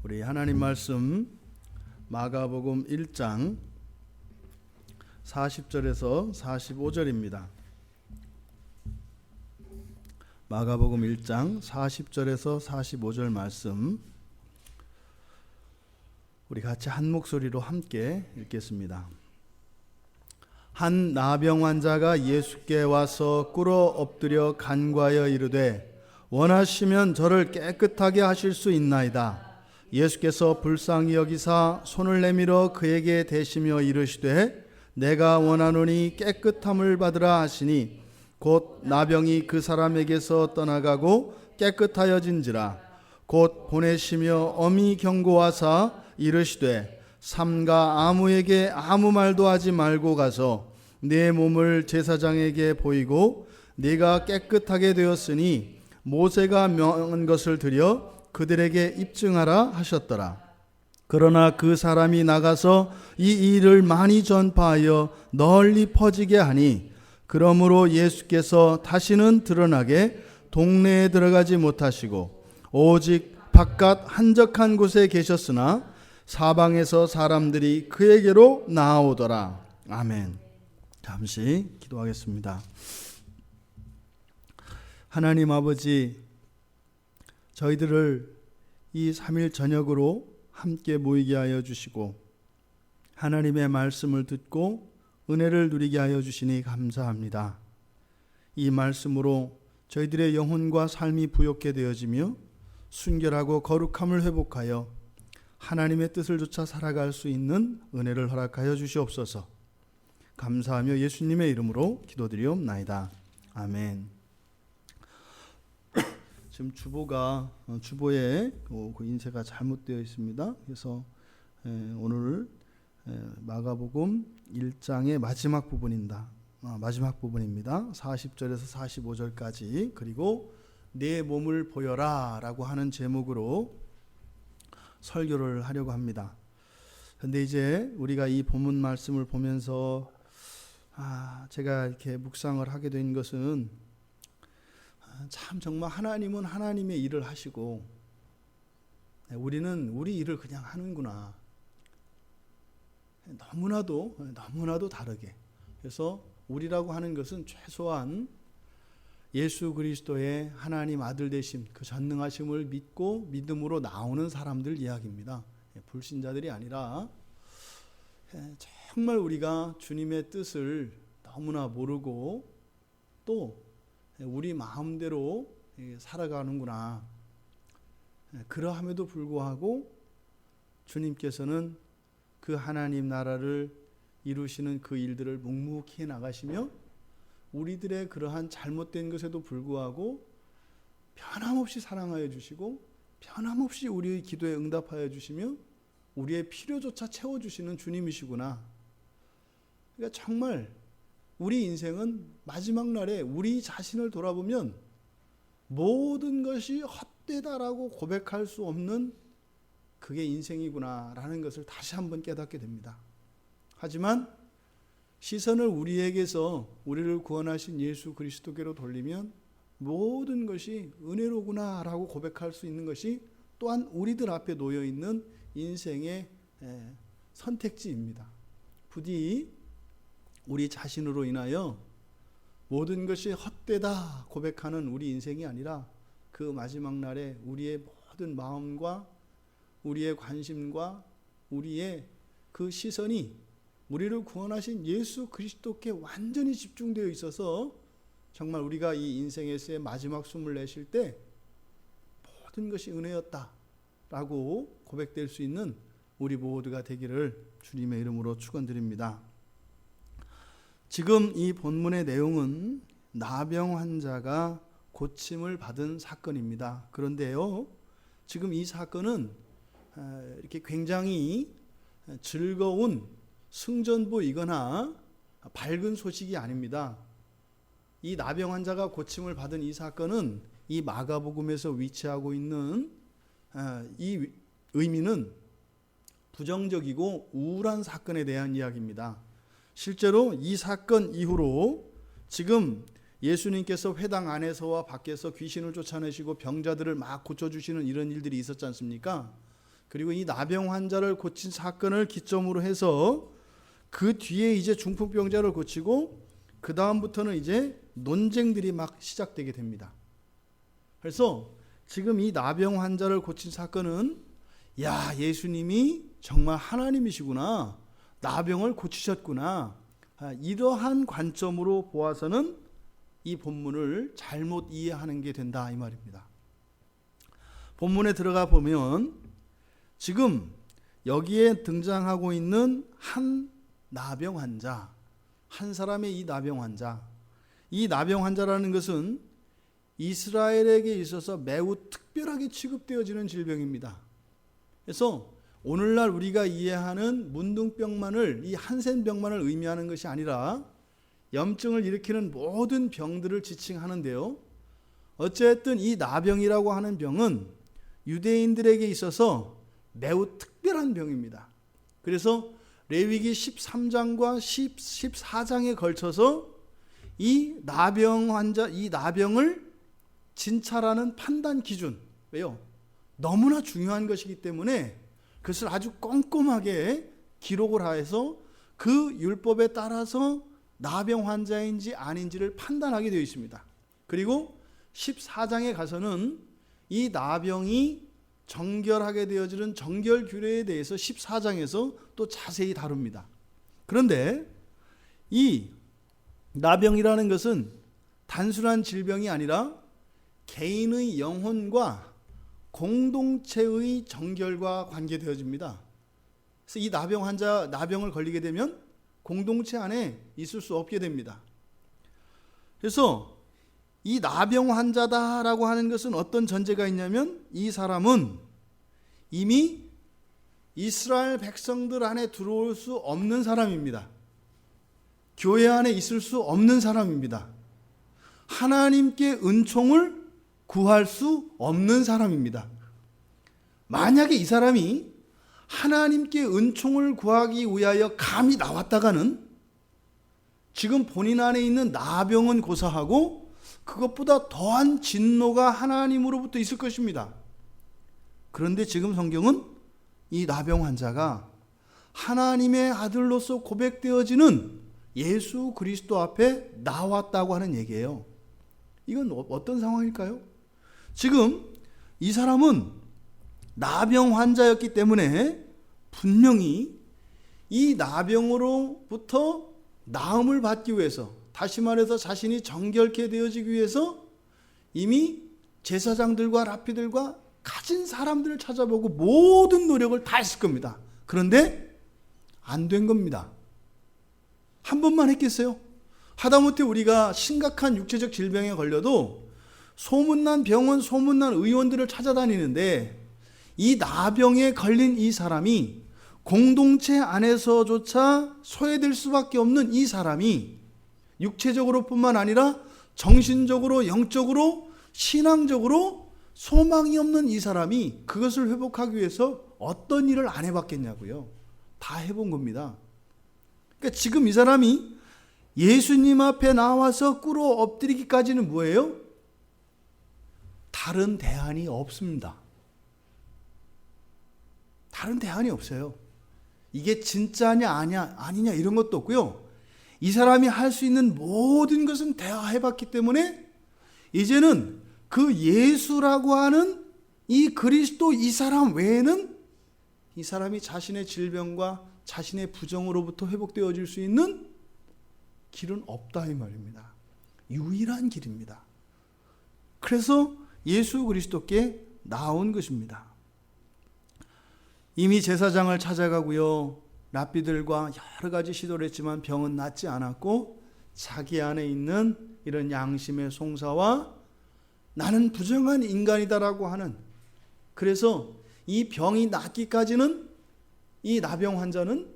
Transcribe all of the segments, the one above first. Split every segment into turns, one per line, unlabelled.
우리 하나님 말씀 마가복음 1장 40절에서 45절입니다. 마가복음 1장 40절에서 45절 말씀 우리 같이 한 목소리로 함께 읽겠습니다. 한 나병 환자가 예수께 와서 꿇어 엎드려 간구하여 이르되 원하시면 저를 깨끗하게 하실 수 있나이다. 예수께서 불쌍히 여기사 손을 내밀어 그에게 대시며 이르시되 내가 원하노니 깨끗함을 받으라 하시니 곧 나병이 그 사람에게서 떠나가고 깨끗하여진지라. 곧 보내시며 엄히 경고하사 이르시되 삼가 아무에게 아무 말도 하지 말고 가서 내 몸을 제사장에게 보이고 네가 깨끗하게 되었으니 모세가 명한 것을 드려 그들에게 입증하라 하셨더라. 그러나 그 사람이 나가서 이 일을 많이 전파하여 널리 퍼지게 하니 그러므로 예수께서 다시는 드러나게 동네에 들어가지 못하시고 오직 바깥 한적한 곳에 계셨으나 사방에서 사람들이 그에게로 나아오더라. 아멘. 잠시 기도하겠습니다. 하나님 아버지, 저희들을 이 3일 저녁으로 함께 모이게 하여 주시고 하나님의 말씀을 듣고 은혜를 누리게 하여 주시니 감사합니다. 이 말씀으로 저희들의 영혼과 삶이 부욕게 되어지며 순결하고 거룩함을 회복하여 하나님의 뜻을 좇아 살아갈 수 있는 은혜를 허락하여 주시옵소서. 감사하며 예수님의 이름으로 기도드리옵나이다. 아멘. 지금 주보에 그 인쇄가 잘못되어 있습니다. 그래서 오늘 마가복음 1장의 마지막 부분입니다. 40절에서 45절까지 그리고 내 몸을 보여라 라고 하는 제목으로 설교를 하려고 합니다. 그런데 이제 우리가 이 본문 말씀을 보면서 제가 이렇게 묵상을 하게 된 것은 참 정말 하나님은 하나님의 일을 하시고 우리는 우리 일을 그냥 하는구나. 너무나도 다르게. 그래서 우리라고 하는 것은 최소한 예수 그리스도의 하나님 아들 되심, 그 전능하심을 믿고 믿음으로 나오는 사람들 이야기입니다. 불신자들이 아니라 정말 우리가 주님의 뜻을 너무나 모르고 또 우리 마음대로 살아가는구나. 그러함에도 불구하고 주님께서는 그 하나님 나라를 이루시는 그 일들을 묵묵히 나가시며 우리들의 그러한 잘못된 것에도 불구하고 변함없이 사랑하여 주시고 변함없이 우리의 기도에 응답하여 주시며 우리의 필요조차 채워주시는 주님이시구나. 그러니까 정말 우리 인생은 마지막 날에 우리 자신을 돌아보면 모든 것이 헛되다라고 고백할 수 없는 그게 인생이구나라는 것을 다시 한번 깨닫게 됩니다. 하지만 시선을 우리에게서 우리를 구원하신 예수 그리스도께로 돌리면 모든 것이 은혜로구나라고 고백할 수 있는 것이 또한 우리들 앞에 놓여있는 인생의 선택지입니다. 부디 우리 자신으로 인하여 모든 것이 헛되다 고백하는 우리 인생이 아니라 그 마지막 날에 우리의 모든 마음과 우리의 관심과 우리의 그 시선이 우리를 구원하신 예수 그리스도께 완전히 집중되어 있어서 정말 우리가 이 인생에서의 마지막 숨을 내쉴 때 모든 것이 은혜였다라고 고백될 수 있는 우리 모두가 되기를 주님의 이름으로 축원드립니다. 지금 이 본문의 내용은 나병 환자가 고침을 받은 사건입니다. 그런데요, 지금 이 사건은 이렇게 굉장히 즐거운 승전보이거나 밝은 소식이 아닙니다. 이 나병 환자가 고침을 받은 이 사건은 이 마가복음에서 위치하고 있는 이 의미는 부정적이고 우울한 사건에 대한 이야기입니다. 실제로 이 사건 이후로 지금 예수님께서 회당 안에서와 밖에서 귀신을 쫓아내시고 병자들을 막 고쳐주시는 이런 일들이 있었지 않습니까? 그리고 이 나병 환자를 고친 사건을 기점으로 해서 그 뒤에 이제 중풍병자를 고치고 그 다음부터는 이제 논쟁들이 막 시작되게 됩니다. 그래서 지금 이 나병 환자를 고친 사건은 야, 예수님이 정말 하나님이시구나, 나병을 고치셨구나, 이러한 관점으로 보아서는 이 본문을 잘못 이해하는 게 된다 이 말입니다. 본문에 들어가 보면 지금 여기에 등장하고 있는 한 나병 환자, 한 사람의 이 나병 환자, 이 나병 환자라는 것은 이스라엘에게 있어서 매우 특별하게 취급되어지는 질병입니다. 그래서 오늘날 우리가 이해하는 문둥병만을, 이 한센병만을 의미하는 것이 아니라 염증을 일으키는 모든 병들을 지칭하는데요. 어쨌든 이 나병이라고 하는 병은 유대인들에게 있어서 매우 특별한 병입니다. 그래서 레위기 13장과 14장에 걸쳐서 이 나병 환자, 이 나병을 진찰하는 판단 기준, 왜요? 너무나 중요한 것이기 때문에 그것을 아주 꼼꼼하게 기록을 하여서 그 율법에 따라서 나병 환자인지 아닌지를 판단하게 되어 있습니다. 그리고 14장에 가서는 이 나병이 정결하게 되어지는 정결 규례에 대해서 14장에서 또 자세히 다룹니다. 그런데 이 나병이라는 것은 단순한 질병이 아니라 개인의 영혼과 공동체의 정결과 관계되어집니다. 그래서 이 나병 환자, 나병을 걸리게 되면 공동체 안에 있을 수 없게 됩니다. 그래서 이 나병 환자다라고 하는 것은 어떤 전제가 있냐면 이 사람은 이미 이스라엘 백성들 안에 들어올 수 없는 사람입니다. 교회 안에 있을 수 없는 사람입니다. 하나님께 은총을 구할 수 없는 사람입니다. 만약에 이 사람이 하나님께 은총을 구하기 위하여 감히 나왔다가는 지금 본인 안에 있는 나병은 고사하고 그것보다 더한 진노가 하나님으로부터 있을 것입니다. 그런데 지금 성경은 이 나병 환자가 하나님의 아들로서 고백되어지는 예수 그리스도 앞에 나왔다고 하는 얘기예요. 이건 어떤 상황일까요? 지금 이 사람은 나병 환자였기 때문에 분명히 이 나병으로부터 나음을 받기 위해서, 다시 말해서 자신이 정결케 되어지기 위해서 이미 제사장들과 랍비들과 가진 사람들을 찾아보고 모든 노력을 다 했을 겁니다. 그런데 안 된 겁니다. 한 번만 했겠어요? 하다못해 우리가 심각한 육체적 질병에 걸려도 소문난 병원, 소문난 의원들을 찾아다니는데 이 나병에 걸린 이 사람이 공동체 안에서조차 소외될 수밖에 없는 이 사람이 육체적으로 뿐만 아니라 정신적으로, 영적으로, 신앙적으로 소망이 없는 이 사람이 그것을 회복하기 위해서 어떤 일을 안 해봤겠냐고요. 다 해본 겁니다. 그러니까 지금 이 사람이 예수님 앞에 나와서 꿇어 엎드리기까지는 뭐예요? 다른 대안이 없습니다. 다른 대안이 없어요. 이게 진짜냐 아니냐 이런 것도 없고요. 이 사람이 할 수 있는 모든 것은 다 해봤기 때문에 이제는 그 예수라고 하는 이 그리스도 이 사람 외에는 이 사람이 자신의 질병과 자신의 부정으로부터 회복되어질 수 있는 길은 없다 이 말입니다. 유일한 길입니다. 그래서 예수 그리스도께 나온 것입니다. 이미 제사장을 찾아가고요, 랍비들과 여러 가지 시도를 했지만 병은 낫지 않았고 자기 안에 있는 이런 양심의 송사와 나는 부정한 인간이다라고 하는, 그래서 이 병이 낫기까지는 이 나병 환자는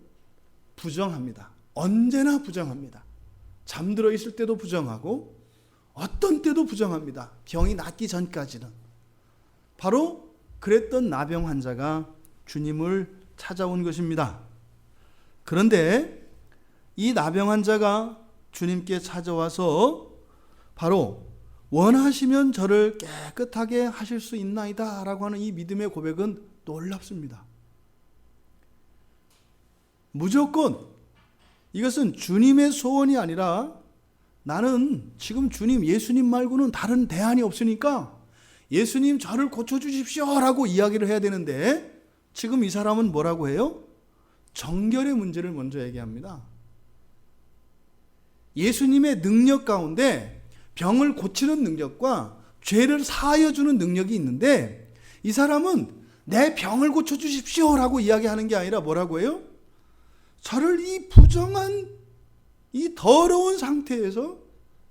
부정합니다. 언제나 부정합니다. 잠들어 있을 때도 부정하고 어떤 때도 부정합니다. 병이 낫기 전까지는. 바로 그랬던 나병 환자가 주님을 찾아온 것입니다. 그런데 이 나병 환자가 주님께 찾아와서 바로 원하시면 저를 깨끗하게 하실 수 있나이다 라고 하는 이 믿음의 고백은 놀랍습니다. 무조건 이것은 주님의 소원이 아니라 나는 지금 주님, 예수님 말고는 다른 대안이 없으니까 예수님 저를 고쳐주십시오 라고 이야기를 해야 되는데 지금 이 사람은 뭐라고 해요? 정결의 문제를 먼저 얘기합니다. 예수님의 능력 가운데 병을 고치는 능력과 죄를 사하여 주는 능력이 있는데 이 사람은 내 병을 고쳐주십시오 라고 이야기하는 게 아니라 뭐라고 해요? 저를 이 부정한 이 더러운 상태에서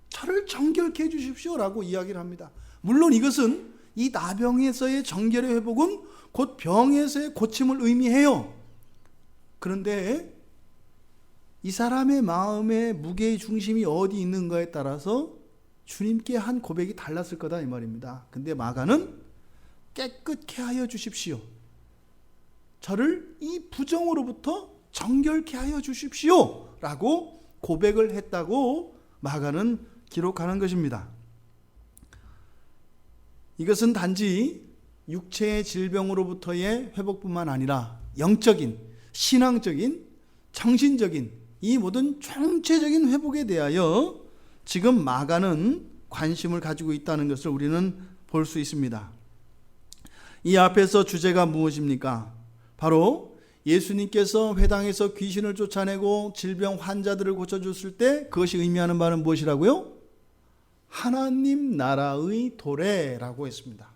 저를 정결케 해주십시오 라고 이야기를 합니다. 물론 이것은 이 나병에서의 정결의 회복은 곧 병에서의 고침을 의미해요. 그런데 이 사람의 마음의 무게의 중심이 어디 있는가에 따라서 주님께 한 고백이 달랐을 거다 이 말입니다. 근데 마가는 깨끗게 하여 주십시오. 저를 이 부정으로부터 정결케 하여 주십시오 라고 고백을 했다고 마가는 기록하는 것입니다. 이것은 단지 육체의 질병으로부터의 회복뿐만 아니라 영적인, 신앙적인, 정신적인 이 모든 총체적인 회복에 대하여 지금 마가는 관심을 가지고 있다는 것을 우리는 볼 수 있습니다. 이 앞에서 주제가 무엇입니까? 바로 예수님께서 회당에서 귀신을 쫓아내고 질병 환자들을 고쳐줬을 때 그것이 의미하는 바는 무엇이라고요? 하나님 나라의 도래라고 했습니다.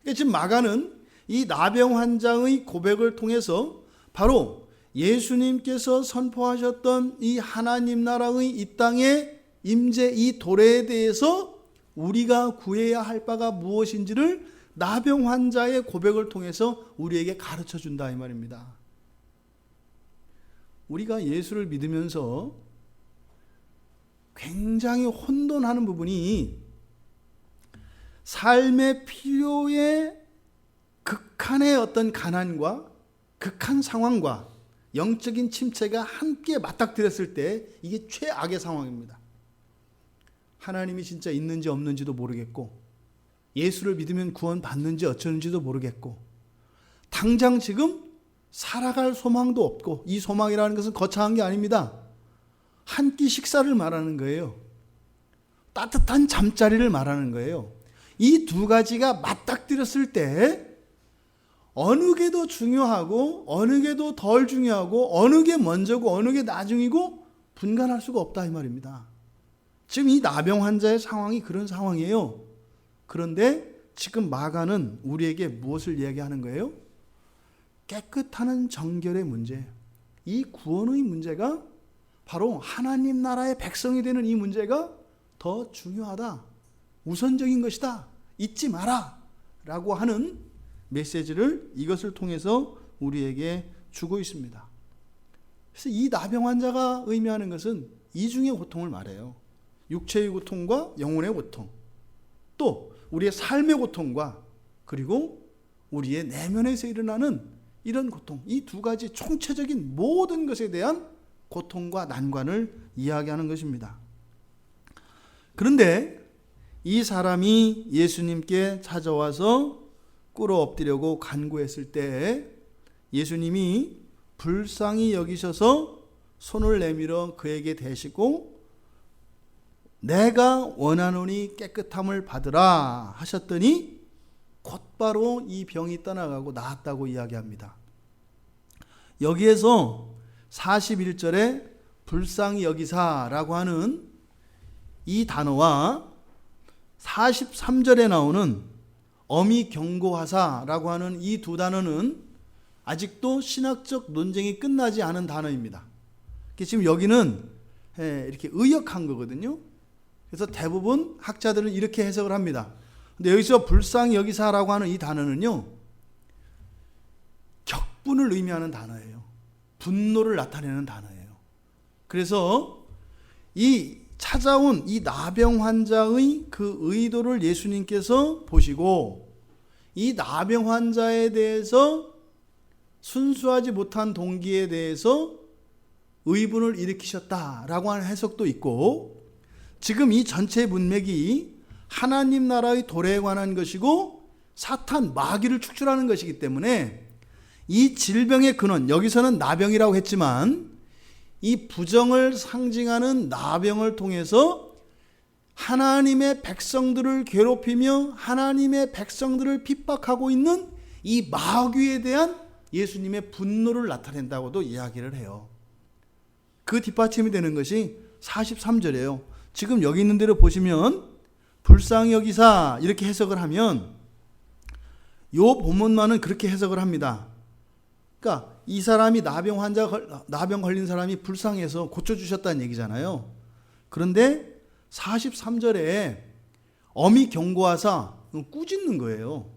그러니까 지금 마가는 이 나병 환자의 고백을 통해서 바로 예수님께서 선포하셨던 이 하나님 나라의 이 땅의 임재 이 도래에 대해서 우리가 구해야 할 바가 무엇인지를 나병 환자의 고백을 통해서 우리에게 가르쳐 준다 이 말입니다. 우리가 예수를 믿으면서 굉장히 혼돈하는 부분이 삶의 필요의 극한의 어떤 가난과 극한 상황과 영적인 침체가 함께 맞닥뜨렸을 때 이게 최악의 상황입니다. 하나님이 진짜 있는지 없는지도 모르겠고 예수를 믿으면 구원 받는지 어쩌는지도 모르겠고 당장 지금 살아갈 소망도 없고 이 소망이라는 것은 거창한 게 아닙니다. 한 끼 식사를 말하는 거예요. 따뜻한 잠자리를 말하는 거예요. 이 두 가지가 맞닥뜨렸을 때 어느 게 더 중요하고 어느 게 더 덜 중요하고 어느 게 먼저고 어느 게 나중이고 분간할 수가 없다 이 말입니다. 지금 이 나병 환자의 상황이 그런 상황이에요. 그런데 지금 마가는 우리에게 무엇을 이야기하는 거예요? 깨끗하는 정결의 문제, 이 구원의 문제가 바로 하나님 나라의 백성이 되는 이 문제가 더 중요하다, 우선적인 것이다, 잊지 마라 라고 하는 메시지를 이것을 통해서 우리에게 주고 있습니다. 그래서 이 나병 환자가 의미하는 것은 이중의 고통을 말해요. 육체의 고통과 영혼의 고통, 또 우리의 삶의 고통과 그리고 우리의 내면에서 일어나는 이런 고통, 이 두 가지 총체적인 모든 것에 대한 고통과 난관을 이야기하는 것입니다. 그런데 이 사람이 예수님께 찾아와서 꿇어 엎드려고 간구했을 때 예수님이 불쌍히 여기셔서 손을 내밀어 그에게 대시고 내가 원하노니 깨끗함을 받으라 하셨더니 곧바로 이 병이 떠나가고 나았다고 이야기합니다. 여기에서 41절에 불쌍히 여기사라고 하는 이 단어와 43절에 나오는 어미 경고하사라고 하는 이 두 단어는 아직도 신학적 논쟁이 끝나지 않은 단어입니다. 지금 여기는 이렇게 의역한 거거든요. 그래서 대부분 학자들은 이렇게 해석을 합니다. 근데 여기서 불쌍히 여기사라고 하는 이 단어는요, 격분을 의미하는 단어예요. 분노를 나타내는 단어예요. 그래서 이 찾아온 이 나병 환자의 그 의도를 예수님께서 보시고 이 나병 환자에 대해서 순수하지 못한 동기에 대해서 의분을 일으키셨다라고 하는 해석도 있고, 지금 이 전체 문맥이 하나님 나라의 도래에 관한 것이고 사탄, 마귀를 축출하는 것이기 때문에 이 질병의 근원, 여기서는 나병이라고 했지만 이 부정을 상징하는 나병을 통해서 하나님의 백성들을 괴롭히며 하나님의 백성들을 핍박하고 있는 이 마귀에 대한 예수님의 분노를 나타낸다고도 이야기를 해요. 그 뒷받침이 되는 것이 43절이에요. 지금 여기 있는 대로 보시면 불쌍히 여기사 이렇게 해석을 하면 요 본문만은 그렇게 해석을 합니다. 그러니까 이 사람이 나병 걸린 사람이 불쌍해서 고쳐주셨다는 얘기잖아요. 그런데 43절에 엄히 경고하사 꾸짖는 거예요.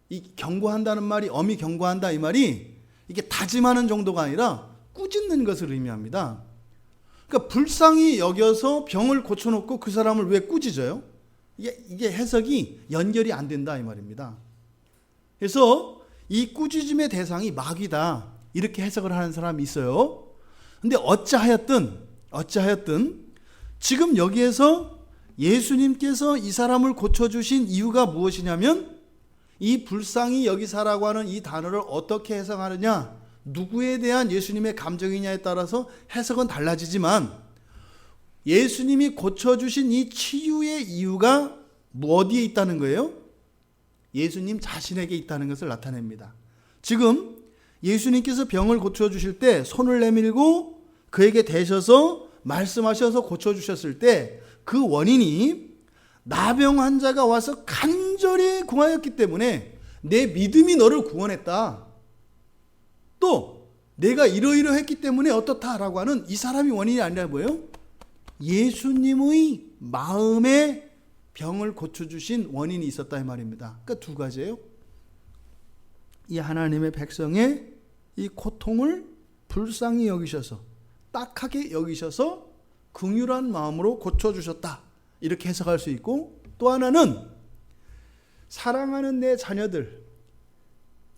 이 경고한다는 말이, 엄히 경고한다 이 말이 이게 다짐하는 정도가 아니라 꾸짖는 것을 의미합니다. 그러니까 불쌍히 여겨서 병을 고쳐놓고 그 사람을 왜 꾸짖어요? 이게 해석이 연결이 안 된다 이 말입니다. 그래서 이 꾸짖음의 대상이 마귀다 이렇게 해석을 하는 사람이 있어요. 근데 어찌하였든 지금 여기에서 예수님께서 이 사람을 고쳐주신 이유가 무엇이냐면 이 불쌍히 여기사라고 하는 이 단어를 어떻게 해석하느냐, 누구에 대한 예수님의 감정이냐에 따라서 해석은 달라지지만 예수님이 고쳐주신 이 치유의 이유가 어디에 있다는 거예요? 예수님 자신에게 있다는 것을 나타냅니다. 지금 예수님께서 병을 고쳐주실 때 손을 내밀고 그에게 대셔서 말씀하셔서 고쳐주셨을 때 그 원인이 나병 환자가 와서 간절히 구하였기 때문에 내 믿음이 너를 구원했다. 또 내가 이러이러했기 때문에 어떻다라고 하는 이 사람이 원인이 아니라 뭐예요? 예수님의 마음에 병을 고쳐주신 원인이 있었다 이 말입니다. 그러니까 두 가지예요. 이 하나님의 백성의 이 고통을 불쌍히 여기셔서 딱하게 여기셔서 긍휼한 마음으로 고쳐주셨다 이렇게 해석할 수 있고, 또 하나는 사랑하는 내 자녀들,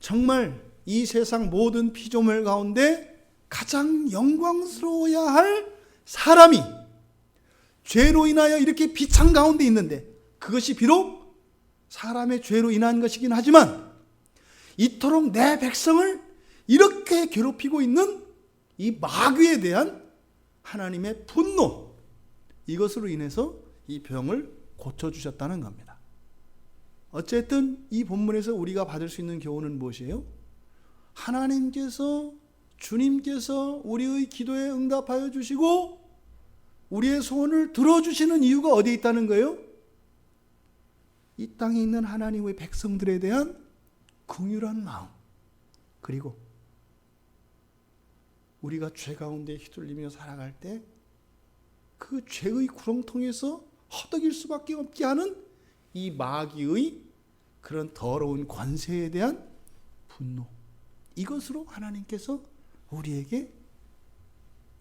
정말 이 세상 모든 피조물 가운데 가장 영광스러워야 할 사람이 죄로 인하여 이렇게 비참 가운데 있는데, 그것이 비록 사람의 죄로 인한 것이긴 하지만 이토록 내 백성을 이렇게 괴롭히고 있는 이 마귀에 대한 하나님의 분노, 이것으로 인해서 이 병을 고쳐주셨다는 겁니다. 어쨌든 이 본문에서 우리가 받을 수 있는 교훈은 무엇이에요? 하나님께서, 주님께서 우리의 기도에 응답하여 주시고 우리의 소원을 들어주시는 이유가 어디에 있다는 거예요? 이 땅에 있는 하나님의 백성들에 대한 긍휼한 마음, 그리고 우리가 죄 가운데 휘둘리며 살아갈 때 그 죄의 구렁텅이에서 허덕일 수밖에 없게 하는 이 마귀의 그런 더러운 권세에 대한 분노, 이것으로 하나님께서 우리에게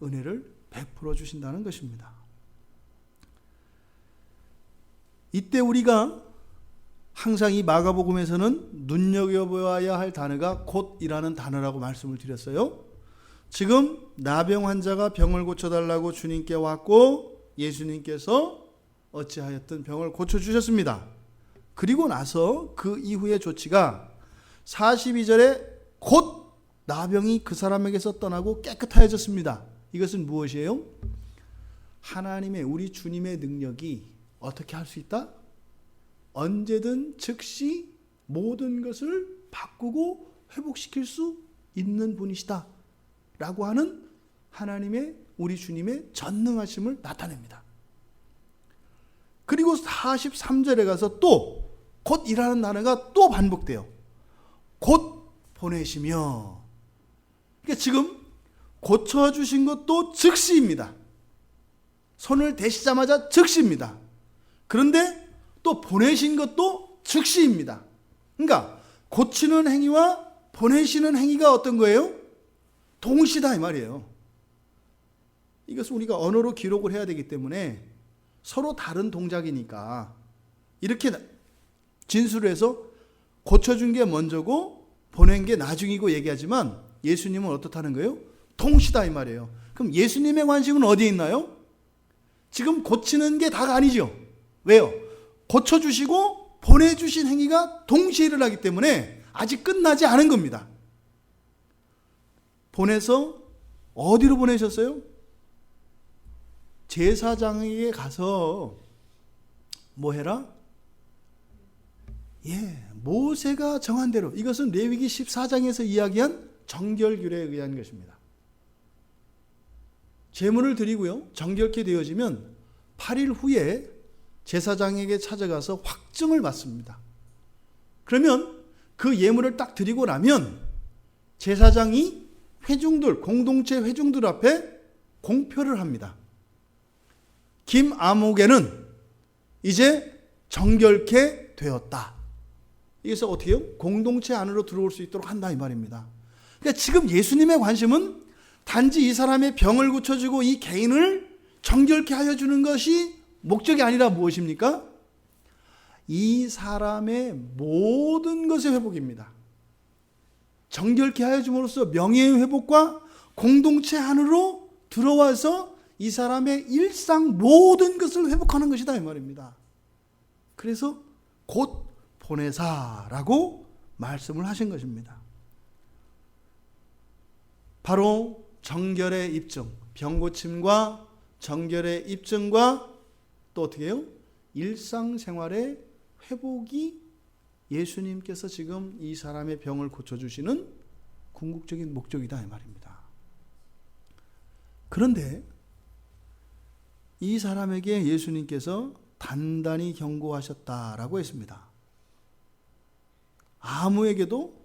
은혜를 베풀어 주신다는 것입니다. 이때 우리가 항상 이 마가복음에서는 눈여겨보아야 할 단어가 곧이라는 단어라고 말씀을 드렸어요. 지금 나병 환자가 병을 고쳐달라고 주님께 왔고 예수님께서 어찌하였든 병을 고쳐주셨습니다. 그리고 나서 그 이후의 조치가 42절에 곧 나병이 그 사람에게서 떠나고 깨끗하여졌습니다. 이것은 무엇이에요? 하나님의, 우리 주님의 능력이 어떻게 할 수 있다? 언제든 즉시 모든 것을 바꾸고 회복시킬 수 있는 분이시다 라고 하는 하나님의, 우리 주님의 전능하심을 나타냅니다. 그리고 43절에 가서 또 곧이라는 단어가 또 반복돼요. 곧 보내시며. 그러니까 지금 고쳐주신 것도 즉시입니다. 손을 대시자마자 즉시입니다. 그런데 또 보내신 것도 즉시입니다. 그러니까 고치는 행위와 보내시는 행위가 어떤 거예요? 동시다 이 말이에요. 이것을 우리가 언어로 기록을 해야 되기 때문에 서로 다른 동작이니까 이렇게 진술을 해서 고쳐준 게 먼저고 보낸 게 나중이고 얘기하지만 예수님은 어떻다는 거예요? 동시다 이 말이에요. 그럼 예수님의 관심은 어디에 있나요? 지금 고치는 게 다가 아니죠. 왜요? 고쳐주시고 보내주신 행위가 동시에 일어나기 때문에 아직 끝나지 않은 겁니다. 보내서 어디로 보내셨어요? 제사장에게 가서 뭐 해라? 모세가 정한 대로, 이것은 레위기 14장에서 이야기한 정결규례에 의한 것입니다. 제물을 드리고요, 정결케 되어지면 8일 후에 제사장에게 찾아가서 확증을 받습니다. 그러면 그 예물을 딱 드리고 나면 제사장이 회중들, 공동체 회중들 앞에 공표를 합니다. 김아목에는 이제 정결케 되었다. 그래서 어떻게 해요? 공동체 안으로 들어올 수 있도록 한다 이 말입니다. 그러니까 지금 예수님의 관심은 단지 이 사람의 병을 고쳐주고 이 개인을 정결케 하여 주는 것이 목적이 아니라 무엇입니까? 이 사람의 모든 것의 회복입니다. 정결케 하여 줌으로써 명예의 회복과 공동체 안으로 들어와서 이 사람의 일상 모든 것을 회복하는 것이다 이 말입니다. 그래서 곧 보내사라고 말씀을 하신 것입니다. 바로 정결의 입증, 병고침과 정결의 입증과 또 어떻게 해요? 일상생활의 회복이 예수님께서 지금 이 사람의 병을 고쳐주시는 궁극적인 목적이다 이 말입니다. 그런데 이 사람에게 예수님께서 단단히 경고하셨다라고 했습니다. 아무에게도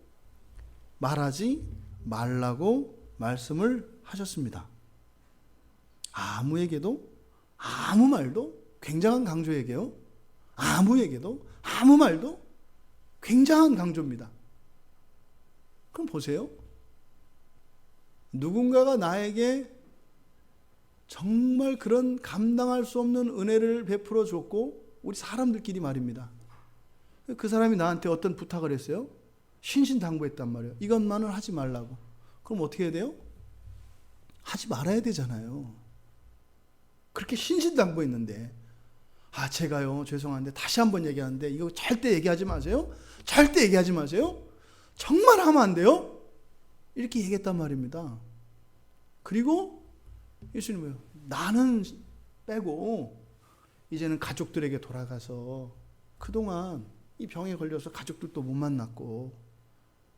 말하지 말라고 말씀을 하셨습니다. 아무에게도, 아무 말도 굉장한 강조에게요. 아무에게도, 아무 말도 굉장한 강조입니다. 그럼 보세요. 누군가가 나에게 정말 그런 감당할 수 없는 은혜를 베풀어 줬고, 우리 사람들끼리 말입니다. 그 사람이 나한테 어떤 부탁을 했어요? 신신당부했단 말이에요. 이것만은 하지 말라고. 그럼 어떻게 해야 돼요? 하지 말아야 되잖아요. 그렇게 신신당부했는데, 제가요, 죄송한데 다시 한번 얘기하는데 이거 절대 얘기하지 마세요. 절대 얘기하지 마세요. 정말 하면 안 돼요. 이렇게 얘기했단 말입니다. 그리고 예수님은 나는 빼고 이제는 가족들에게 돌아가서 그동안 이 병에 걸려서 가족들도 못 만났고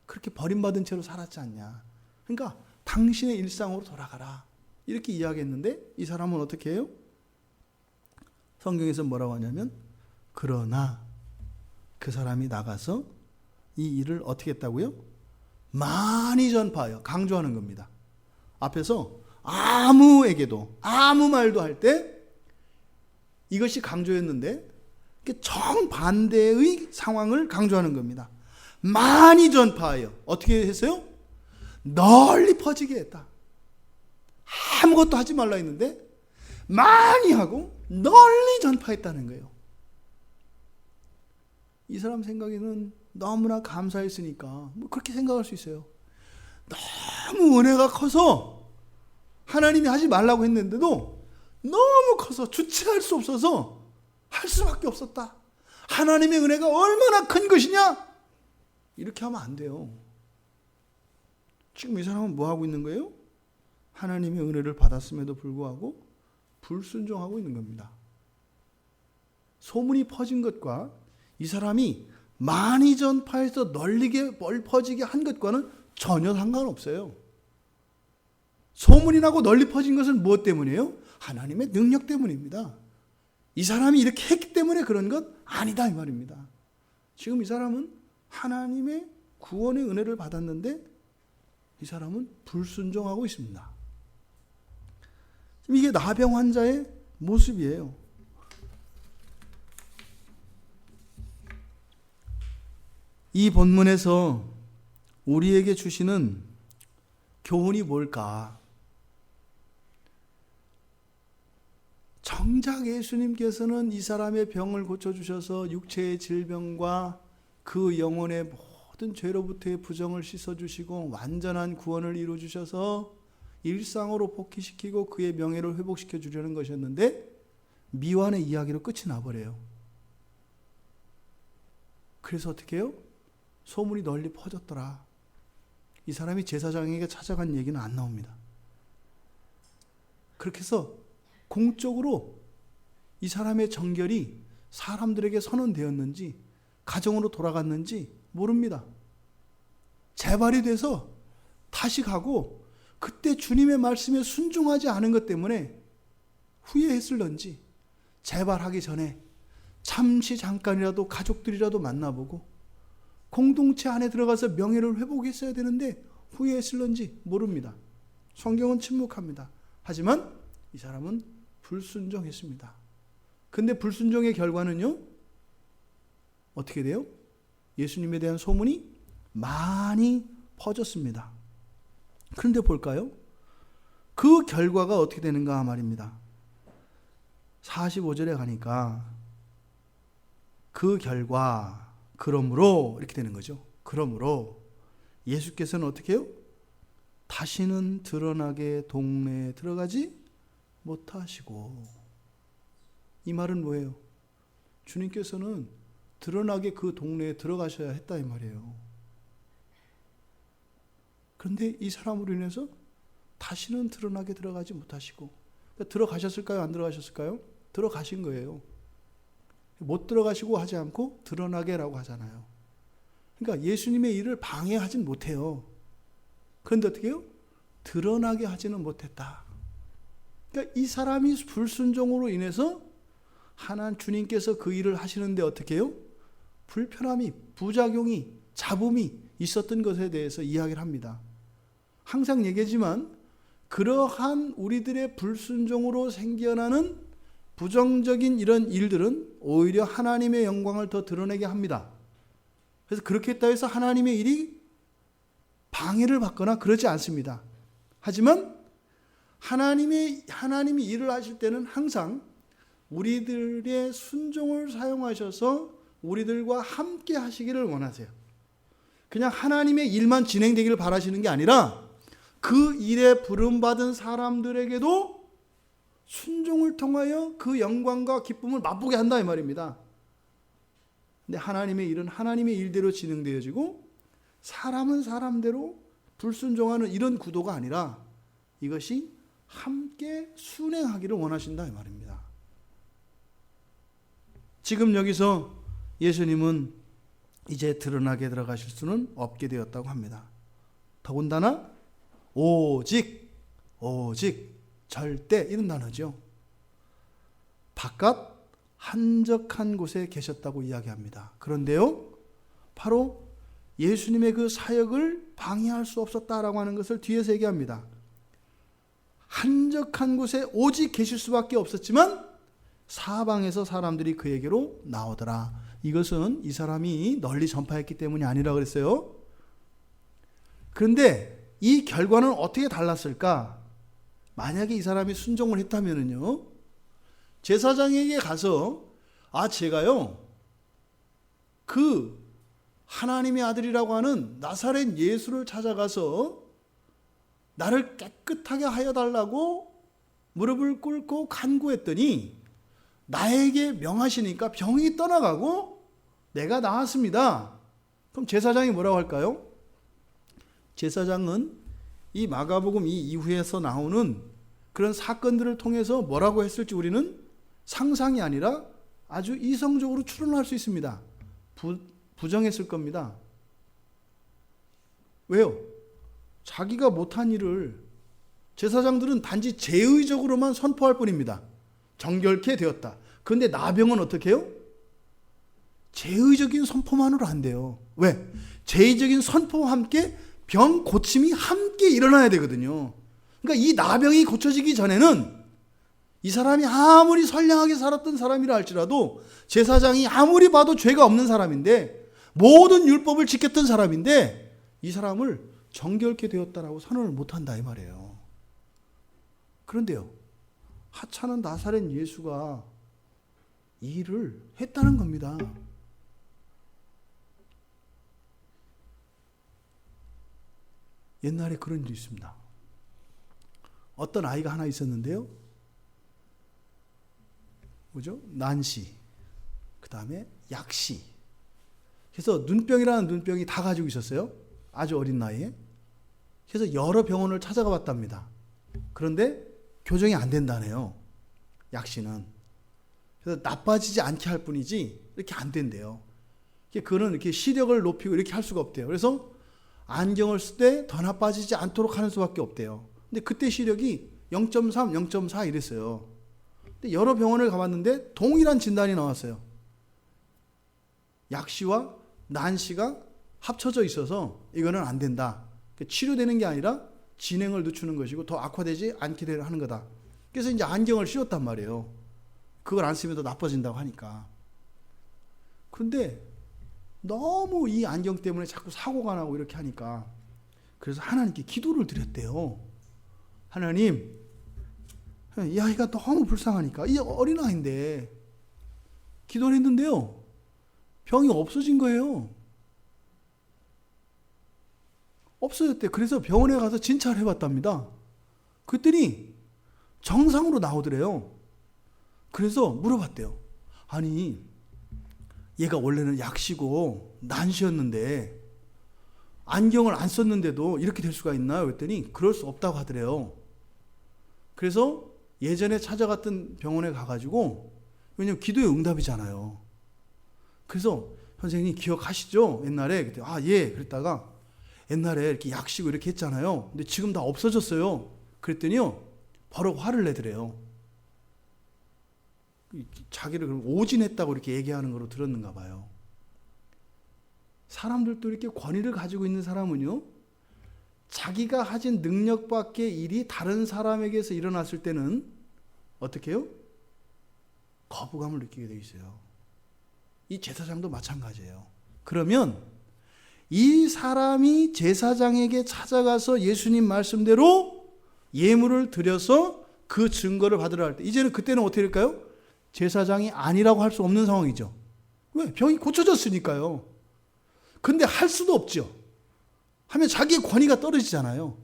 그렇게 버림받은 채로 살았지 않냐. 그러니까 당신의 일상으로 돌아가라. 이렇게 이야기했는데 이 사람은 어떻게 해요? 성경에서 뭐라고 하냐면 그러나 그 사람이 나가서 이 일을 어떻게 했다고요? 많이 전파하여, 강조하는 겁니다. 앞에서 아무에게도, 아무 말도 할 때 이것이 강조였는데 정반대의 상황을 강조하는 겁니다. 많이 전파하여, 어떻게 했어요? 널리 퍼지게 했다. 아무것도 하지 말라 했는데 많이 하고 널리 전파했다는 거예요. 이 사람 생각에는 너무나 감사했으니까 뭐 그렇게 생각할 수 있어요. 너무 은혜가 커서 하나님이 하지 말라고 했는데도 너무 커서 주체할 수 없어서 할 수밖에 없었다. 하나님의 은혜가 얼마나 큰 것이냐? 이렇게 하면 안 돼요. 지금 이 사람은 뭐 하고 있는 거예요? 하나님의 은혜를 받았음에도 불구하고 불순종하고 있는 겁니다. 소문이 퍼진 것과 이 사람이 많이 전파해서 널리게 퍼지게 한 것과는 전혀 상관없어요. 소문이 나고 널리 퍼진 것은 무엇 때문이에요? 하나님의 능력 때문입니다. 이 사람이 이렇게 했기 때문에 그런 것 아니다 이 말입니다. 지금 이 사람은 하나님의 구원의 은혜를 받았는데 이 사람은 불순종하고 있습니다. 이게 나병 환자의 모습이에요. 이 본문에서 우리에게 주시는 교훈이 뭘까? 정작 예수님께서는 이 사람의 병을 고쳐주셔서 육체의 질병과 그 영혼의 모든 죄로부터의 부정을 씻어주시고 완전한 구원을 이루어주셔서 일상으로 복귀시키고 그의 명예를 회복시켜 주려는 것이었는데 미완의 이야기로 끝이 나버려요. 그래서 어떻게 해요? 소문이 널리 퍼졌더라. 이 사람이 제사장에게 찾아간 얘기는 안 나옵니다. 그렇게 해서 공적으로 이 사람의 정결이 사람들에게 선언되었는지 가정으로 돌아갔는지 모릅니다. 재발이 돼서 다시 가고 그때 주님의 말씀에 순종하지 않은 것 때문에 후회했을런지 재발하기 전에 잠깐이라도 가족들이라도 만나보고 공동체 안에 들어가서 명예를 회복했어야 되는데 후회했을런지 모릅니다. 성경은 침묵합니다. 하지만 이 사람은 불순종했습니다. 근데 불순종의 결과는요, 어떻게 돼요? 예수님에 대한 소문이 많이 퍼졌습니다. 그런데 볼까요? 그 결과가 어떻게 되는가 말입니다. 45절에 가니까 그 결과, 그러므로 이렇게 되는 거죠. 그러므로 예수께서는 어떻게 해요? 다시는 드러나게 동네에 들어가지 못하시고. 이 말은 뭐예요? 주님께서는 드러나게 그 동네에 들어가셔야 했다 이 말이에요. 그런데 이 사람으로 인해서 다시는 드러나게 들어가지 못하시고. 그러니까 들어가셨을까요? 안 들어가셨을까요? 들어가신 거예요. 못 들어가시고 하지 않고 드러나게라고 하잖아요. 그러니까 예수님의 일을 방해하진 못해요. 그런데 어떻게 해요? 드러나게 하지는 못했다. 그러니까 이 사람이 불순종으로 인해서 하나님 주님께서 그 일을 하시는데 어떻게 해요? 불편함이, 부작용이, 잡음이 있었던 것에 대해서 이야기를 합니다. 항상 얘기하지만 그러한 우리들의 불순종으로 생겨나는 부정적인 이런 일들은 오히려 하나님의 영광을 더 드러내게 합니다. 그래서 그렇게 했다 해서 하나님의 일이 방해를 받거나 그러지 않습니다. 하지만 하나님이 일을 하실 때는 항상 우리들의 순종을 사용하셔서 우리들과 함께 하시기를 원하세요. 그냥 하나님의 일만 진행되기를 바라시는 게 아니라 그 일에 부름받은 사람들에게도 순종을 통하여 그 영광과 기쁨을 맛보게 한다 이 말입니다. 근데 하나님의 일은 하나님의 일대로 진행되어지고 사람은 사람대로 불순종하는 이런 구도가 아니라 이것이 함께 순행하기를 원하신다 이 말입니다. 지금 여기서 예수님은 이제 드러나게 들어가실 수는 없게 되었다고 합니다. 더군다나 오직 절대 이런 단어죠. 바깥 한적한 곳에 계셨다고 이야기합니다. 그런데요, 바로 예수님의 그 사역을 방해할 수 없었다라고 하는 것을 뒤에서 얘기합니다. 한적한 곳에 오직 계실 수밖에 없었지만 사방에서 사람들이 그에게로 나오더라. 이것은 이 사람이 널리 전파했기 때문이 아니라 그랬어요. 그런데 이 결과는 어떻게 달랐을까? 만약에 이 사람이 순종을 했다면요, 제사장에게 가서 제가요 그 하나님의 아들이라고 하는 나사렛 예수를 찾아가서 나를 깨끗하게 하여 달라고 무릎을 꿇고 간구했더니 나에게 명하시니까 병이 떠나가고 내가 나았습니다. 그럼 제사장이 뭐라고 할까요? 제사장은 이 마가복음 이 이후에서 나오는 그런 사건들을 통해서 뭐라고 했을지 우리는 상상이 아니라 아주 이성적으로 추론할 수 있습니다. 부정했을 겁니다. 왜요? 자기가 못한 일을 제사장들은 단지 제의적으로만 선포할 뿐입니다. 정결케 되었다. 그런데 나병은 어떻게 해요? 제의적인 선포만으로 안 돼요. 왜? 제의적인 선포와 함께 병 고침이 함께 일어나야 되거든요. 그러니까 이 나병이 고쳐지기 전에는 이 사람이 아무리 선량하게 살았던 사람이라 할지라도 제사장이 아무리 봐도 죄가 없는 사람인데 모든 율법을 지켰던 사람인데 이 사람을 정결케 되었다라고 선언을 못한다 이 말이에요. 그런데요, 하찮은 나사렛 예수가 이 일을 했다는 겁니다. 옛날에 그런 일이 있습니다. 어떤 아이가 하나 있었는데요. 뭐죠? 난시, 그 다음에 약시. 그래서 눈병이라는 눈병이 다 가지고 있었어요. 아주 어린 나이에. 그래서 여러 병원을 찾아가 봤답니다. 그런데 교정이 안 된다네요. 약시는. 그래서 나빠지지 않게 할 뿐이지 이렇게 안 된대요. 그거는 이렇게 시력을 높이고 이렇게 할 수가 없대요. 그래서 안경을 쓸 때 더 나빠지지 않도록 하는 수밖에 없대요. 근데 그때 시력이 0.3, 0.4 이랬어요. 근데 여러 병원을 가봤는데 동일한 진단이 나왔어요. 약시와 난시가 합쳐져 있어서 이거는 안 된다. 치료되는 게 아니라 진행을 늦추는 것이고 더 악화되지 않게 하는 거다. 그래서 이제 안경을 씌웠단 말이에요. 그걸 안 쓰면 더 나빠진다고 하니까. 그런데 너무 이 안경 때문에 자꾸 사고가 나고 이렇게 하니까 그래서 하나님께 기도를 드렸대요. 하나님, 이 아이가 너무 불쌍하니까 이 어린아이인데 기도를 했는데요. 병이 없어진 거예요. 없어졌대. 그래서 병원에 가서 진찰을 해봤답니다. 그랬더니 정상으로 나오더래요. 그래서 물어봤대요. 아니, 얘가 원래는 약시고 난시였는데 안경을 안 썼는데도 이렇게 될 수가 있나요? 그랬더니 그럴 수 없다고 하더래요. 그래서 예전에 찾아갔던 병원에 가가지고, 왜냐면 기도의 응답이잖아요. 그래서 선생님 기억하시죠? 옛날에. 그때 아, 예. 그랬다가 옛날에 이렇게 약시고 이렇게 했잖아요. 근데 지금 다 없어졌어요. 그랬더니요, 바로 화를 내더래요. 자기를 오진했다고 이렇게 얘기하는 거로 들었는가 봐요. 사람들도 이렇게 권위를 가지고 있는 사람은요, 자기가 가진 능력 밖의 일이 다른 사람에게서 일어났을 때는 어떻게 해요? 거부감을 느끼게 돼 있어요. 이 제사장도 마찬가지예요. 그러면 이 사람이 제사장에게 찾아가서 예수님 말씀대로 예물을 드려서 그 증거를 받으러 할 때, 이제는 그때는 어떻게 될까요? 제사장이 아니라고 할 수 없는 상황이죠. 왜? 병이 고쳐졌으니까요. 근데 할 수도 없죠. 하면 자기의 권위가 떨어지잖아요.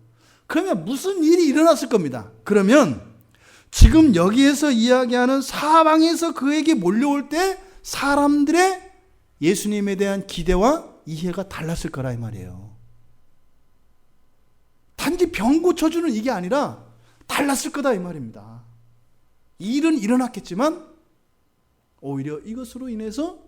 그러면 무슨 일이 일어났을 겁니다. 그러면 지금 여기에서 이야기하는 사방에서 그에게 몰려올 때 사람들의 예수님에 대한 기대와 이해가 달랐을 거라 이 말이에요. 단지 병 고쳐주는 이게 아니라 달랐을 거다 이 말입니다. 일은 일어났겠지만 오히려 이것으로 인해서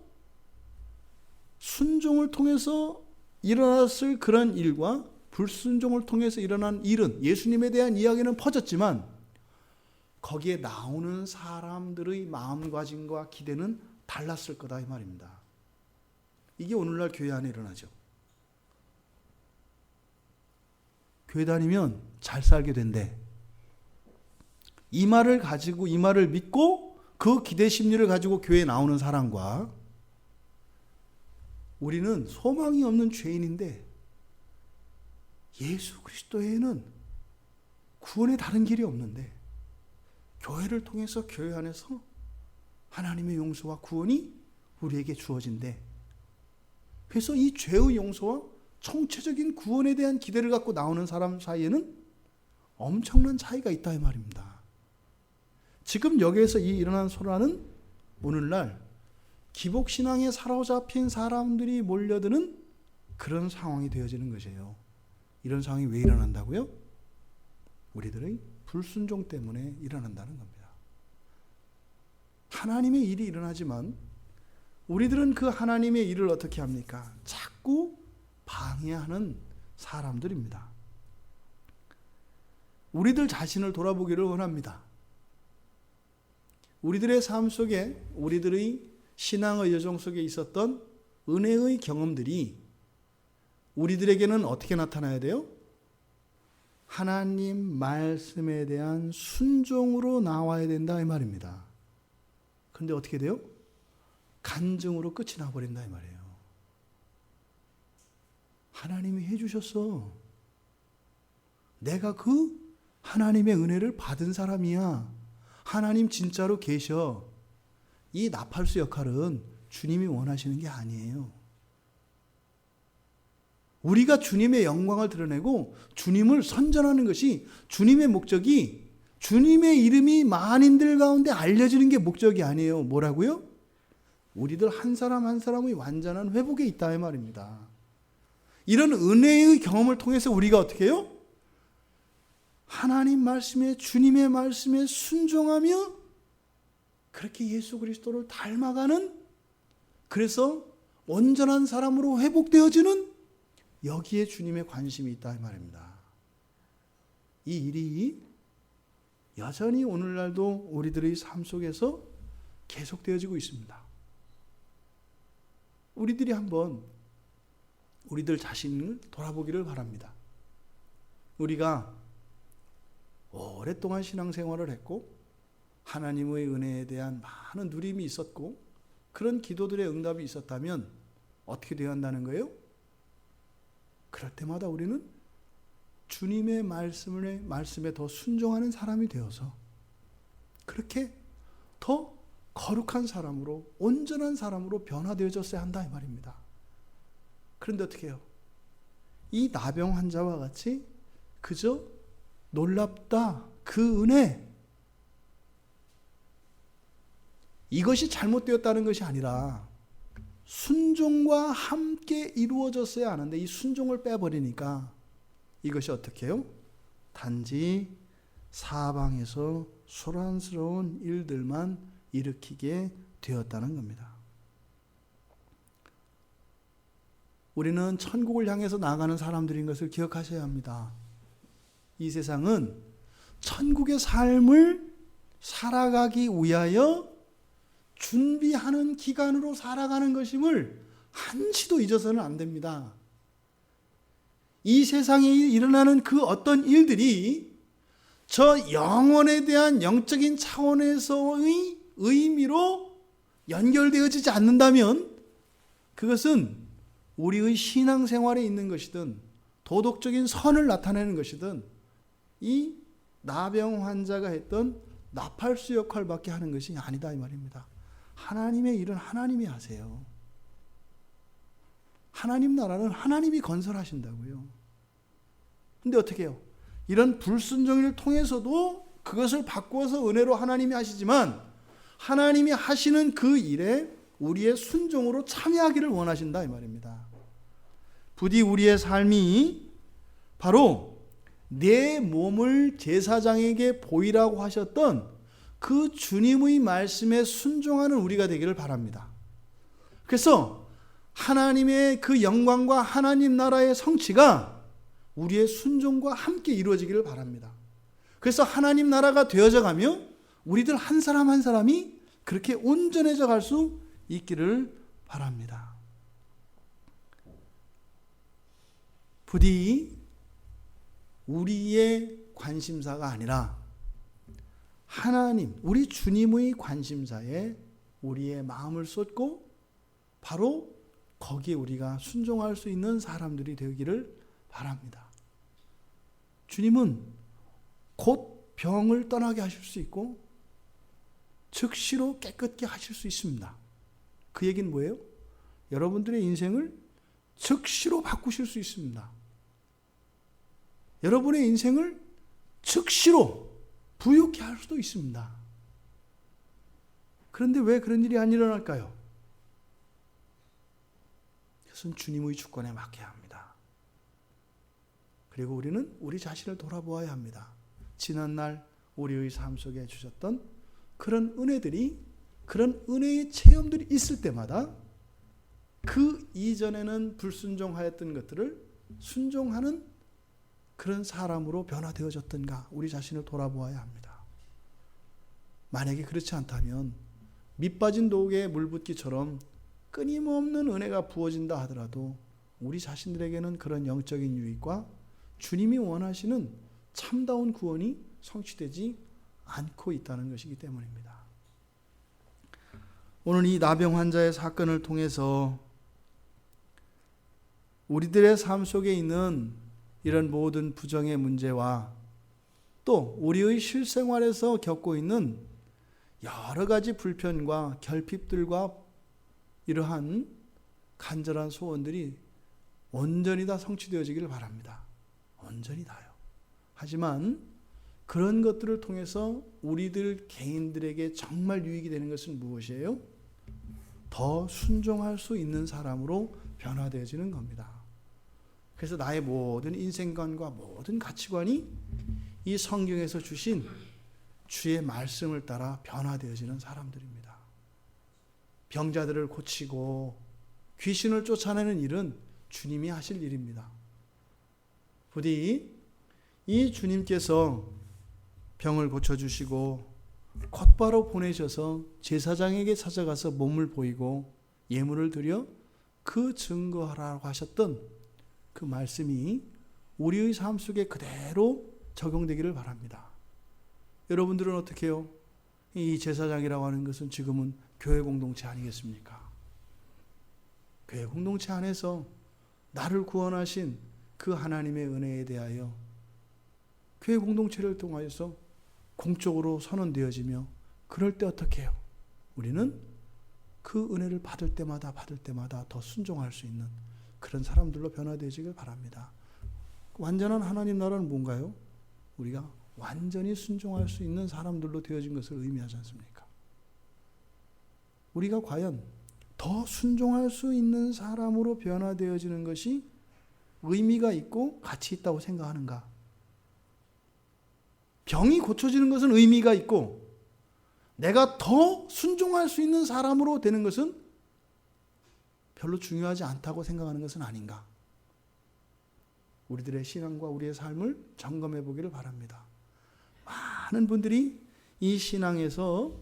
순종을 통해서 일어났을 그런 일과 불순종을 통해서 일어난 일은, 예수님에 대한 이야기는 퍼졌지만 거기에 나오는 사람들의 마음가짐과 기대는 달랐을 거다 이 말입니다. 이게 오늘날 교회 안에 일어나죠. 교회 다니면 잘 살게 된대. 이 말을 가지고, 이 말을 믿고 그 기대 심리를 가지고 교회에 나오는 사람과, 우리는 소망이 없는 죄인인데 예수 그리스도에는 구원의 다른 길이 없는데 교회를 통해서 교회 안에서 하나님의 용서와 구원이 우리에게 주어진대. 그래서 이 죄의 용서와 총체적인 구원에 대한 기대를 갖고 나오는 사람 사이에는 엄청난 차이가 있다 이 말입니다. 지금 여기에서 이 일어난 소란은 오늘날 기복신앙에 사로잡힌 사람들이 몰려드는 그런 상황이 되어지는 것이에요. 이런 상황이 왜 일어난다고요? 우리들의 불순종 때문에 일어난다는 겁니다. 하나님의 일이 일어나지만 우리들은 그 하나님의 일을 어떻게 합니까? 자꾸 방해하는 사람들입니다. 우리들 자신을 돌아보기를 원합니다. 우리들의 삶 속에, 우리들의 신앙의 여정 속에 있었던 은혜의 경험들이 우리들에게는 어떻게 나타나야 돼요? 하나님 말씀에 대한 순종으로 나와야 된다 이 말입니다. 그런데 어떻게 돼요? 간증으로 끝이 나버린다 이 말이에요. 하나님이 해주셨어. 내가 그 하나님의 은혜를 받은 사람이야. 하나님 진짜로 계셔. 이 나팔수 역할은 주님이 원하시는 게 아니에요. 우리가 주님의 영광을 드러내고 주님을 선전하는 것이, 주님의 목적이 주님의 이름이 만인들 가운데 알려지는 게 목적이 아니에요. 뭐라고요? 우리들 한 사람 한 사람의 완전한 회복에 있다 이 말입니다. 이런 은혜의 경험을 통해서 우리가 어떻게 해요? 하나님 말씀에, 주님의 말씀에 순종하며 그렇게 예수 그리스도를 닮아가는, 그래서 온전한 사람으로 회복되어지는, 여기에 주님의 관심이 있다 이 말입니다. 이 일이 여전히 오늘날도 우리들의 삶 속에서 계속되어지고 있습니다. 우리들이 한번 우리들 자신을 돌아보기를 바랍니다. 우리가 오랫동안 신앙생활을 했고 하나님의 은혜에 대한 많은 누림이 있었고 그런 기도들의 응답이 있었다면 어떻게 되어야 한다는 거예요? 그럴 때마다 우리는 주님의 말씀에 더 순종하는 사람이 되어서 그렇게 더 거룩한 사람으로, 온전한 사람으로 변화되어졌어야 한다 이 말입니다. 그런데 어떻게 해요? 이 나병 환자와 같이 그저 놀랍다, 그 은혜, 이것이 잘못되었다는 것이 아니라 순종과 함께 이루어졌어야 하는데 이 순종을 빼버리니까 이것이 어떻게 해요? 단지 사방에서 소란스러운 일들만 일으키게 되었다는 겁니다. 우리는 천국을 향해서 나아가는 사람들인 것을 기억하셔야 합니다. 이 세상은 천국의 삶을 살아가기 위하여 준비하는 기간으로 살아가는 것임을 한시도 잊어서는 안 됩니다. 이 세상에 일어나는 그 어떤 일들이 저 영혼에 대한 영적인 차원에서의 의미로 연결되어지지 않는다면 그것은 우리의 신앙생활에 있는 것이든 도덕적인 선을 나타내는 것이든 이 나병 환자가 했던 나팔수 역할밖에 하는 것이 아니다 이 말입니다. 하나님의 일은 하나님이 하세요. 하나님 나라는 하나님이 건설하신다고요. 근데 어떻게 해요? 이런 불순종을 통해서도 그것을 바꾸어서 은혜로 하나님이 하시지만 하나님이 하시는 그 일에 우리의 순종으로 참여하기를 원하신다 이 말입니다. 부디 우리의 삶이 바로 내 몸을 제사장에게 보이라고 하셨던 그 주님의 말씀에 순종하는 우리가 되기를 바랍니다. 그래서 하나님의 그 영광과 하나님 나라의 성취가 우리의 순종과 함께 이루어지기를 바랍니다. 그래서 하나님 나라가 되어져 가며 우리들 한 사람 한 사람이 그렇게 온전해져 갈 수 있기를 바랍니다. 부디 우리의 관심사가 아니라 하나님, 우리 주님의 관심사에 우리의 마음을 쏟고 바로 거기에 우리가 순종할 수 있는 사람들이 되기를 바랍니다. 주님은 곧 병을 떠나게 하실 수 있고 즉시로 깨끗게 하실 수 있습니다. 그 얘기는 뭐예요? 여러분들의 인생을 즉시로 바꾸실 수 있습니다. 여러분의 인생을 즉시로 부유케 할 수도 있습니다. 그런데 왜 그런 일이 안 일어날까요? 그것은 주님의 주권에 맡겨야 합니다. 그리고 우리는 우리 자신을 돌아보아야 합니다. 지난날 우리의 삶 속에 주셨던 그런 은혜들이, 그런 은혜의 체험들이 있을 때마다 그 이전에는 불순종하였던 것들을 순종하는 그런 사람으로 변화되어졌던가 우리 자신을 돌아보아야 합니다. 만약에 그렇지 않다면 밑 빠진 독에 물 붓기처럼 끊임없는 은혜가 부어진다 하더라도 우리 자신들에게는 그런 영적인 유익과 주님이 원하시는 참다운 구원이 성취되지 않고 있다는 것이기 때문입니다. 오늘 이 나병 환자의 사건을 통해서 우리들의 삶 속에 있는 이런 모든 부정의 문제와 또 우리의 실생활에서 겪고 있는 여러 가지 불편과 결핍들과 이러한 간절한 소원들이 온전히 다 성취되어지기를 바랍니다. 온전히 다요. 하지만 그런 것들을 통해서 우리들 개인들에게 정말 유익이 되는 것은 무엇이에요? 더 순종할 수 있는 사람으로 변화되어지는 겁니다. 그래서 나의 모든 인생관과 모든 가치관이 이 성경에서 주신 주의 말씀을 따라 변화되어지는 사람들입니다. 병자들을 고치고 귀신을 쫓아내는 일은 주님이 하실 일입니다. 부디 이 주님께서 병을 고쳐주시고 곧바로 보내셔서 제사장에게 찾아가서 몸을 보이고 예물을 드려 그 증거하라고 하셨던 그 말씀이 우리의 삶 속에 그대로 적용되기를 바랍니다. 여러분들은 어떻게 해요? 이 제사장이라고 하는 것은 지금은 교회 공동체 아니겠습니까? 교회 공동체 안에서 나를 구원하신 그 하나님의 은혜에 대하여 교회 공동체를 통하여서 공적으로 선언되어지며 그럴 때 어떻게 해요? 우리는 그 은혜를 받을 때마다 더 순종할 수 있는 그런 사람들로 변화되어지길 바랍니다. 완전한 하나님 나라는 뭔가요? 우리가 완전히 순종할 수 있는 사람들로 되어진 것을 의미하지 않습니까? 우리가 과연 더 순종할 수 있는 사람으로 변화되어지는 것이 의미가 있고 가치 있다고 생각하는가? 병이 고쳐지는 것은 의미가 있고 내가 더 순종할 수 있는 사람으로 되는 것은 별로 중요하지 않다고 생각하는 것은 아닌가? 우리들의 신앙과 우리의 삶을 점검해 보기를 바랍니다. 많은 분들이 이 신앙에서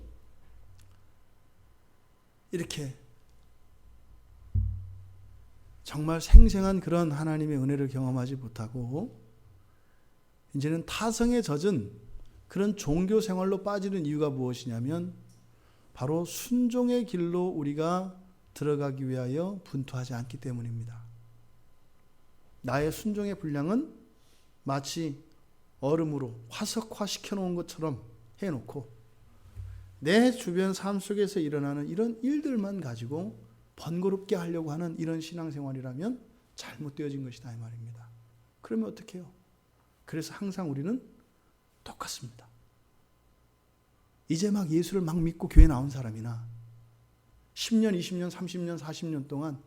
이렇게 정말 생생한 그런 하나님의 은혜를 경험하지 못하고 이제는 타성에 젖은 그런 종교 생활로 빠지는 이유가 무엇이냐면 바로 순종의 길로 우리가 들어가기 위하여 분투하지 않기 때문입니다. 나의 순종의 분량은 마치 얼음으로 화석화시켜 놓은 것처럼 해놓고 내 주변 삶 속에서 일어나는 이런 일들만 가지고 번거롭게 하려고 하는 이런 신앙생활이라면 잘못되어진 것이다 이 말입니다. 그러면 어떻게 해요? 그래서 항상 우리는 똑같습니다. 이제 막 예수를 막 믿고 교회 나온 사람이나 10년, 20년, 30년, 40년 동안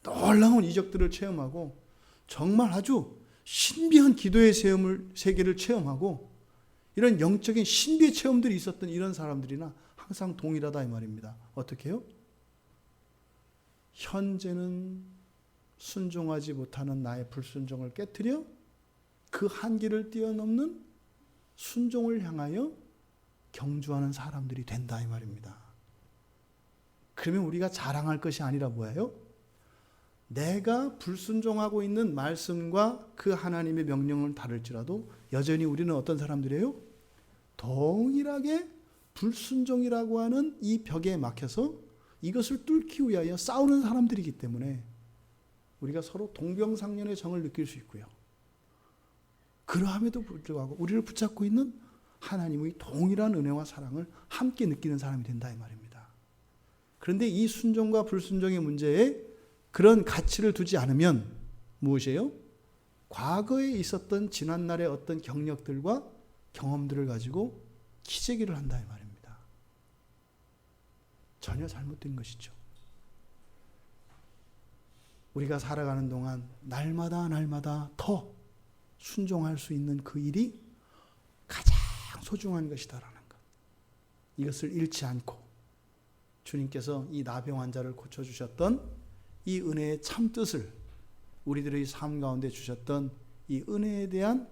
놀라운 이적들을 체험하고 정말 아주 신비한 기도의 세계를 체험하고 이런 영적인 신비의 체험들이 있었던 이런 사람들이나 항상 동일하다 이 말입니다. 어떻게 해요? 현재는 순종하지 못하는 나의 불순종을 깨트려 그 한계를 뛰어넘는 순종을 향하여 경주하는 사람들이 된다 이 말입니다. 그러면 우리가 자랑할 것이 아니라 뭐예요? 내가 불순종하고 있는 말씀과 그 하나님의 명령을 다를지라도 여전히 우리는 어떤 사람들이에요? 동일하게 불순종이라고 하는 이 벽에 막혀서 이것을 뚫기 위하여 싸우는 사람들이기 때문에 우리가 서로 동병상련의 정을 느낄 수 있고요. 그러함에도 불구하고 우리를 붙잡고 있는 하나님의 동일한 은혜와 사랑을 함께 느끼는 사람이 된다 이 말입니다. 그런데 이 순종과 불순종의 문제에 그런 가치를 두지 않으면 무엇이에요? 과거에 있었던 지난날의 어떤 경력들과 경험들을 가지고 기재기를 한다 이 말입니다. 전혀 잘못된 것이죠. 우리가 살아가는 동안 날마다 더 순종할 수 있는 그 일이 가장 소중한 것이다라는 것. 이것을 잃지 않고 주님께서 이 나병 환자를 고쳐주셨던 이 은혜의 참뜻을 우리들의 삶 가운데 주셨던 이 은혜에 대한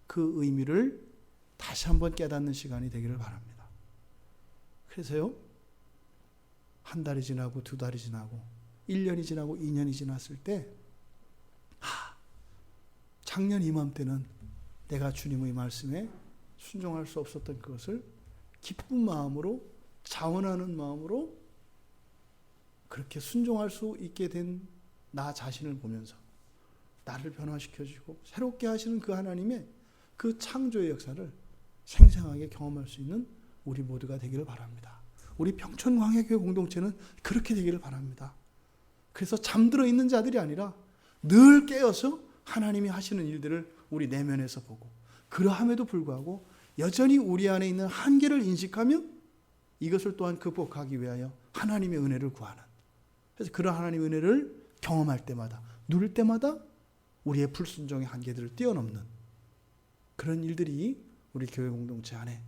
그 의미를 다시 한번 깨닫는 시간이 되기를 바랍니다. 그래서요, 한 달이 지나고 두 달이 지나고 1년이 지나고 2년이 지났을 때 작년 이맘때는 내가 주님의 말씀에 순종할 수 없었던 그것을 기쁜 마음으로 자원하는 마음으로 그렇게 순종할 수 있게 된 나 자신을 보면서 나를 변화시켜주고 새롭게 하시는 그 하나님의 그 창조의 역사를 생생하게 경험할 수 있는 우리 모두가 되기를 바랍니다. 우리 평촌광야교회 공동체는 그렇게 되기를 바랍니다. 그래서 잠들어 있는 자들이 아니라 늘 깨어서 하나님이 하시는 일들을 우리 내면에서 보고 그러함에도 불구하고 여전히 우리 안에 있는 한계를 인식하며 이것을 또한 극복하기 위하여 하나님의 은혜를 구하는, 그래서 그런 하나님의 은혜를 경험할 때마다, 누릴 때마다 우리의 불순종의 한계들을 뛰어넘는 그런 일들이 우리 교회 공동체 안에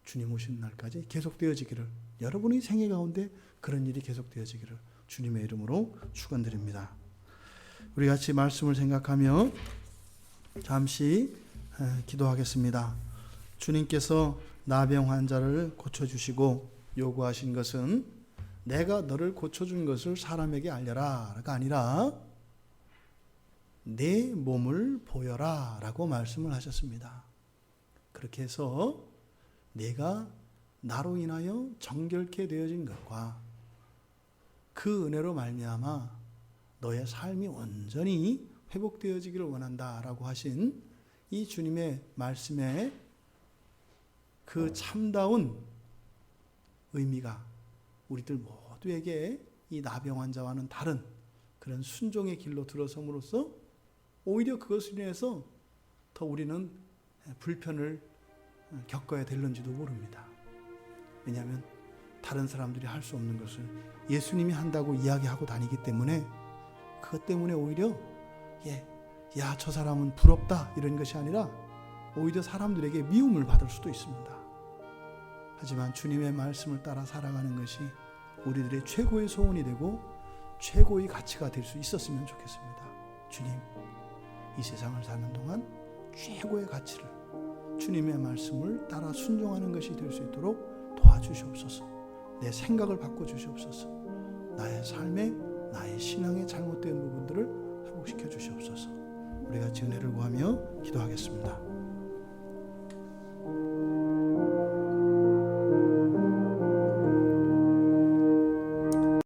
주님 오시는 날까지 계속되어지기를, 여러분의 생애 가운데 그런 일이 계속되어지기를 주님의 이름으로 축원드립니다. 우리 같이 말씀을 생각하며 잠시 기도하겠습니다. 주님께서 나병 환자를 고쳐주시고 요구하신 것은 내가 너를 고쳐준 것을 사람에게 알려라가 아니라 내 몸을 보여라 라고 말씀을 하셨습니다. 그렇게 해서 내가 나로 인하여 정결케 되어진 것과 그 은혜로 말미암아 너의 삶이 온전히 회복되어지기를 원한다라고 하신 이 주님의 말씀에 그 참다운 의미가 우리들 모두에게 이 나병 환자와는 다른 그런 순종의 길로 들어섬으로써 오히려 그것을 인해서 더 우리는 불편을 겪어야 될는지도 모릅니다. 왜냐하면 다른 사람들이 할 수 없는 것을 예수님이 한다고 이야기하고 다니기 때문에 그것 때문에 오히려 야, 저 사람은 부럽다 이런 것이 아니라 오히려 사람들에게 미움을 받을 수도 있습니다. 하지만 주님의 말씀을 따라 살아가는 것이 우리들의 최고의 소원이 되고 최고의 가치가 될 수 있었으면 좋겠습니다. 주님, 이 세상을 사는 동안 최고의 가치를, 주님의 말씀을 따라 순종하는 것이 될 수 있도록 도와주시옵소서. 내 생각을 바꿔주시옵소서. 나의 삶에, 나의 신앙에 잘못된 부분들을 회복시켜 주시옵소서. 우리가 은혜를 구하며 기도하겠습니다.